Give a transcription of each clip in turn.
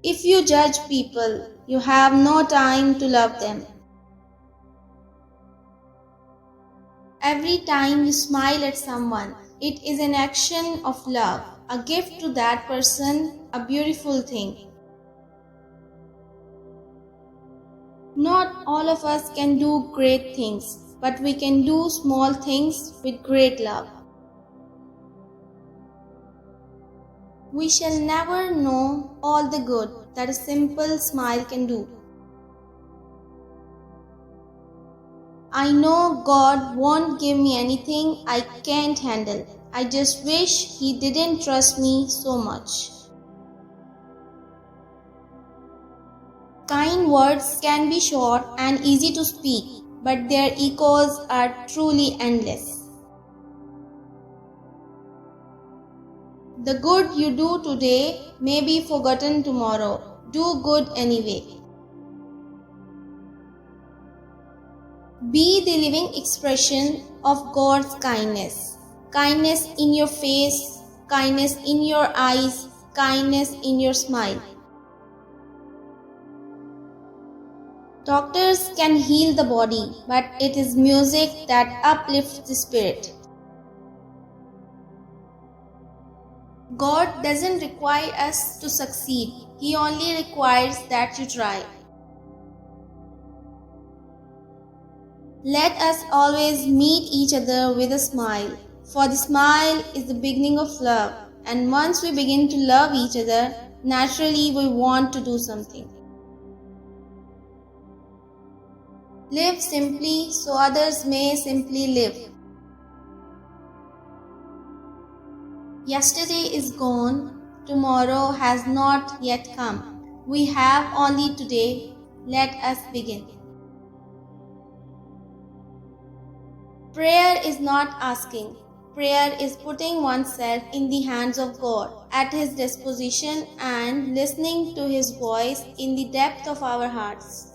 If you judge people, you have no time to love them. Every time you smile at someone, it is an action of love, a gift to that person, a beautiful thing. Not all of us can do great things, but we can do small things with great love. We shall never know all the good that a simple smile can do. I know God won't give me anything I can't handle. I just wish He didn't trust me so much. Kind words can be short and easy to speak, but their echoes are truly endless. The good you do today may be forgotten tomorrow. Do good anyway. Be the living expression of God's kindness. Kindness in your face, kindness in your eyes, kindness in your smile. Doctors can heal the body, but it is music that uplifts the spirit. God doesn't require us to succeed. He only requires that you try. Let us always meet each other with a smile, for the smile is the beginning of love, and once we begin to love each other, naturally we want to do something. Live simply so others may simply live. Yesterday is gone, tomorrow has not yet come. We have only today. Let us begin. Prayer is not asking. Prayer is putting oneself in the hands of God, at His disposition, and listening to His voice in the depth of our hearts.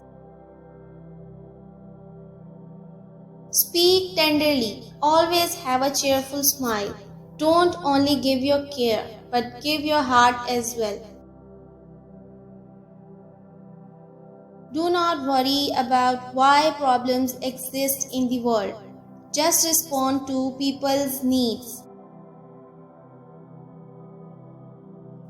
Speak tenderly. Always have a cheerful smile. Don't only give your care, but give your heart as well. Do not worry about why problems exist in the world. Just respond to people's needs.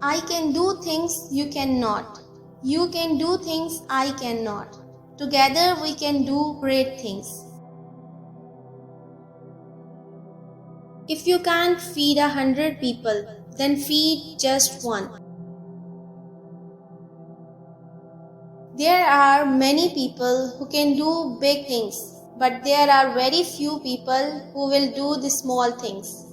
I can do things you cannot. You can do things I cannot. Together we can do great things. If you can't feed 100 people, then feed just one. There are many people who can do big things, but there are very few people who will do the small things.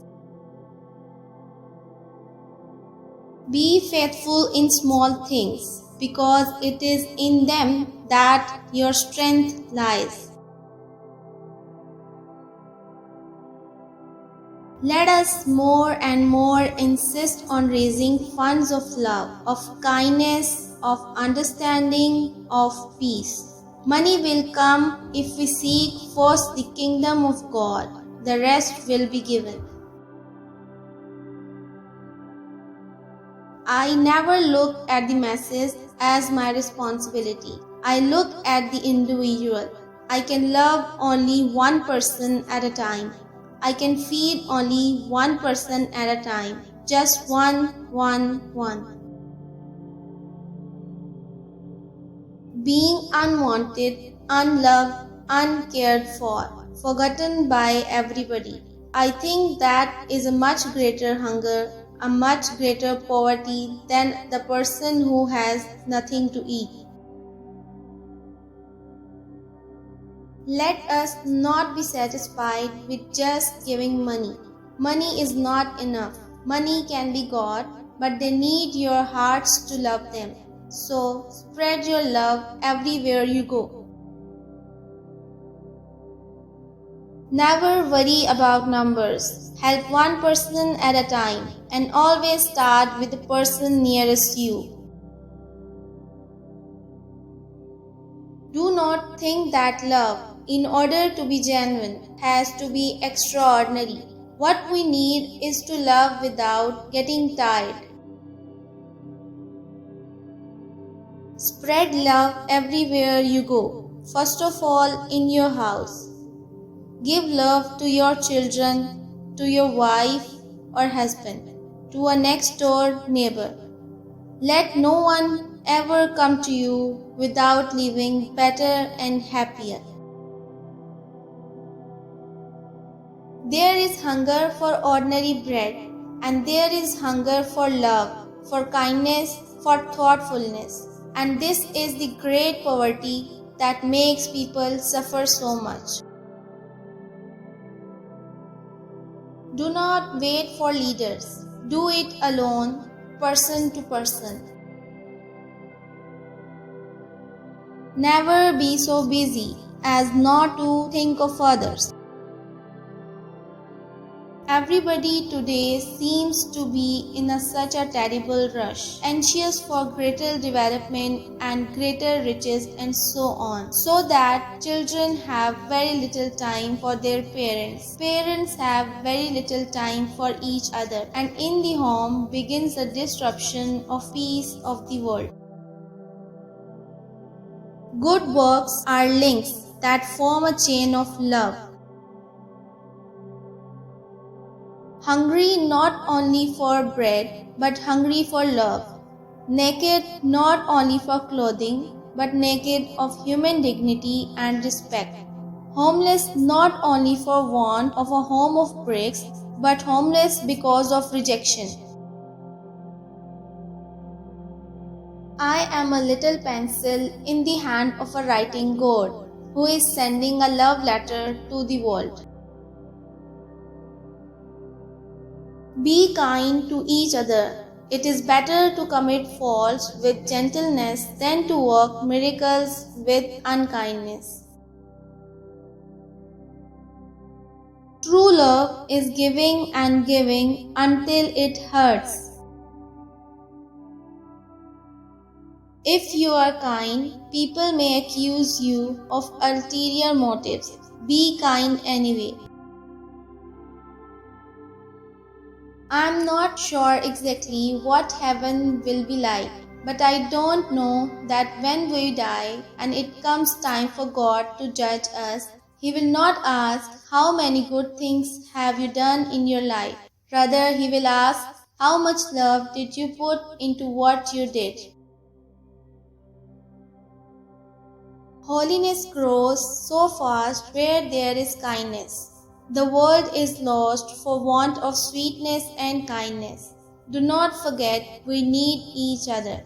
Be faithful in small things, because it is in them that your strength lies. Let us more and more insist on raising funds of love, of kindness, of understanding, of peace. Money will come if we seek first the kingdom of God. The rest will be given. I never look at the masses as my responsibility. I look at the individual. I can love only one person at a time. I can feed only one person at a time. Just one. Being unwanted, unloved, uncared for, forgotten by everybody. I think that is a much greater hunger, a much greater poverty than the person who has nothing to eat. Let us not be satisfied with just giving money. Money is not enough. Money can be God, but they need your hearts to love them. So spread your love everywhere you go. Never worry about numbers. Help one person at a time, and always start with the person nearest you. Do not think that love, in order to be genuine, has to be extraordinary. What we need is to love without getting tired. Spread love everywhere you go. First of all, in your house. Give love to your children, to your wife or husband, to a next door neighbor. Let no one ever come to you without leaving better and happier. There is hunger for ordinary bread, and there is hunger for love, for kindness, for thoughtfulness. And this is the great poverty that makes people suffer so much. Do not wait for leaders. Do it alone, person to person. Never be so busy as not to think of others. Everybody today seems to be in such a terrible rush, anxious for greater development and greater riches and so on, so that children have very little time for their parents. Parents have very little time for each other, and in the home begins the disruption of peace of the world. Good works are links that form a chain of love. Hungry not only for bread, but hungry for love. Naked not only for clothing, but naked of human dignity and respect. Homeless not only for want of a home of bricks, but homeless because of rejection. I am a little pencil in the hand of a writing god who is sending a love letter to the world. Be kind to each other. It is better to commit faults with gentleness than to work miracles with unkindness. True love is giving and giving until it hurts. If you are kind, people may accuse you of ulterior motives. Be kind anyway. I am not sure exactly what heaven will be like, but I don't know that when we die and it comes time for God to judge us, He will not ask, how many good things have you done in your life? Rather, He will ask, how much love did you put into what you did? Holiness grows so fast where there is kindness. The world is lost for want of sweetness and kindness. Do not forget we need each other.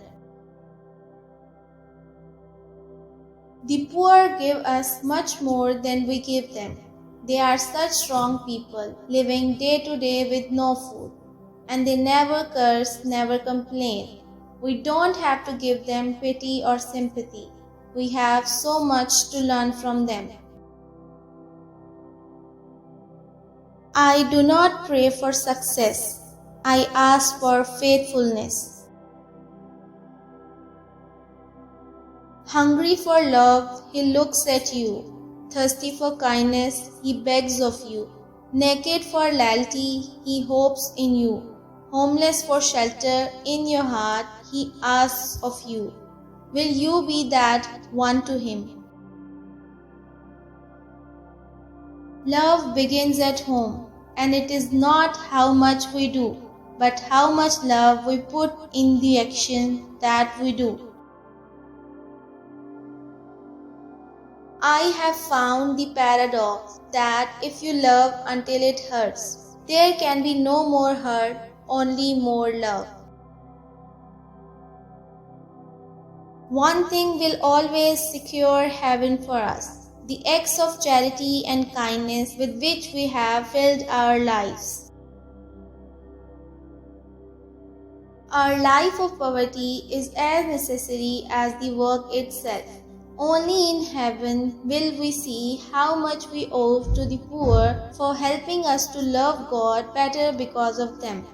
The poor give us much more than we give them. They are such strong people, living day to day with no food. And they never curse, never complain. We don't have to give them pity or sympathy. We have so much to learn from them. I do not pray for success. I ask for faithfulness. Hungry for love, he looks at you. Thirsty for kindness, he begs of you. Naked for loyalty, he hopes in you. Homeless for shelter in your heart, he asks of you. Will you be that one to him? Love begins at home, and it is not how much we do, but how much love we put in the action that we do. I have found the paradox that if you love until it hurts, there can be no more hurt, only more love. One thing will always secure heaven for us: the acts of charity and kindness with which we have filled our lives. Our life of poverty is as necessary as the work itself. Only in heaven will we see how much we owe to the poor for helping us to love God better because of them.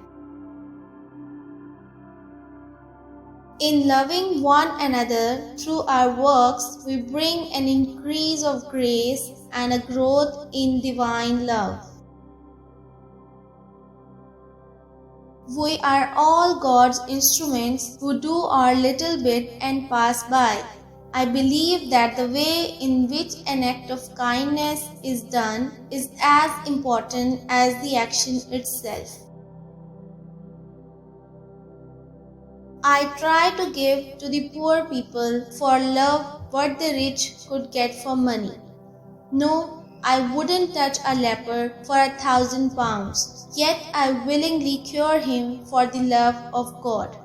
In loving one another through our works, we bring an increase of grace and a growth in divine love. We are all God's instruments who do our little bit and pass by. I believe that the way in which an act of kindness is done is as important as the action itself. I try to give to the poor people for love what the rich could get for money. No, I wouldn't touch a leper for 1,000 pounds, yet I willingly cure him for the love of God.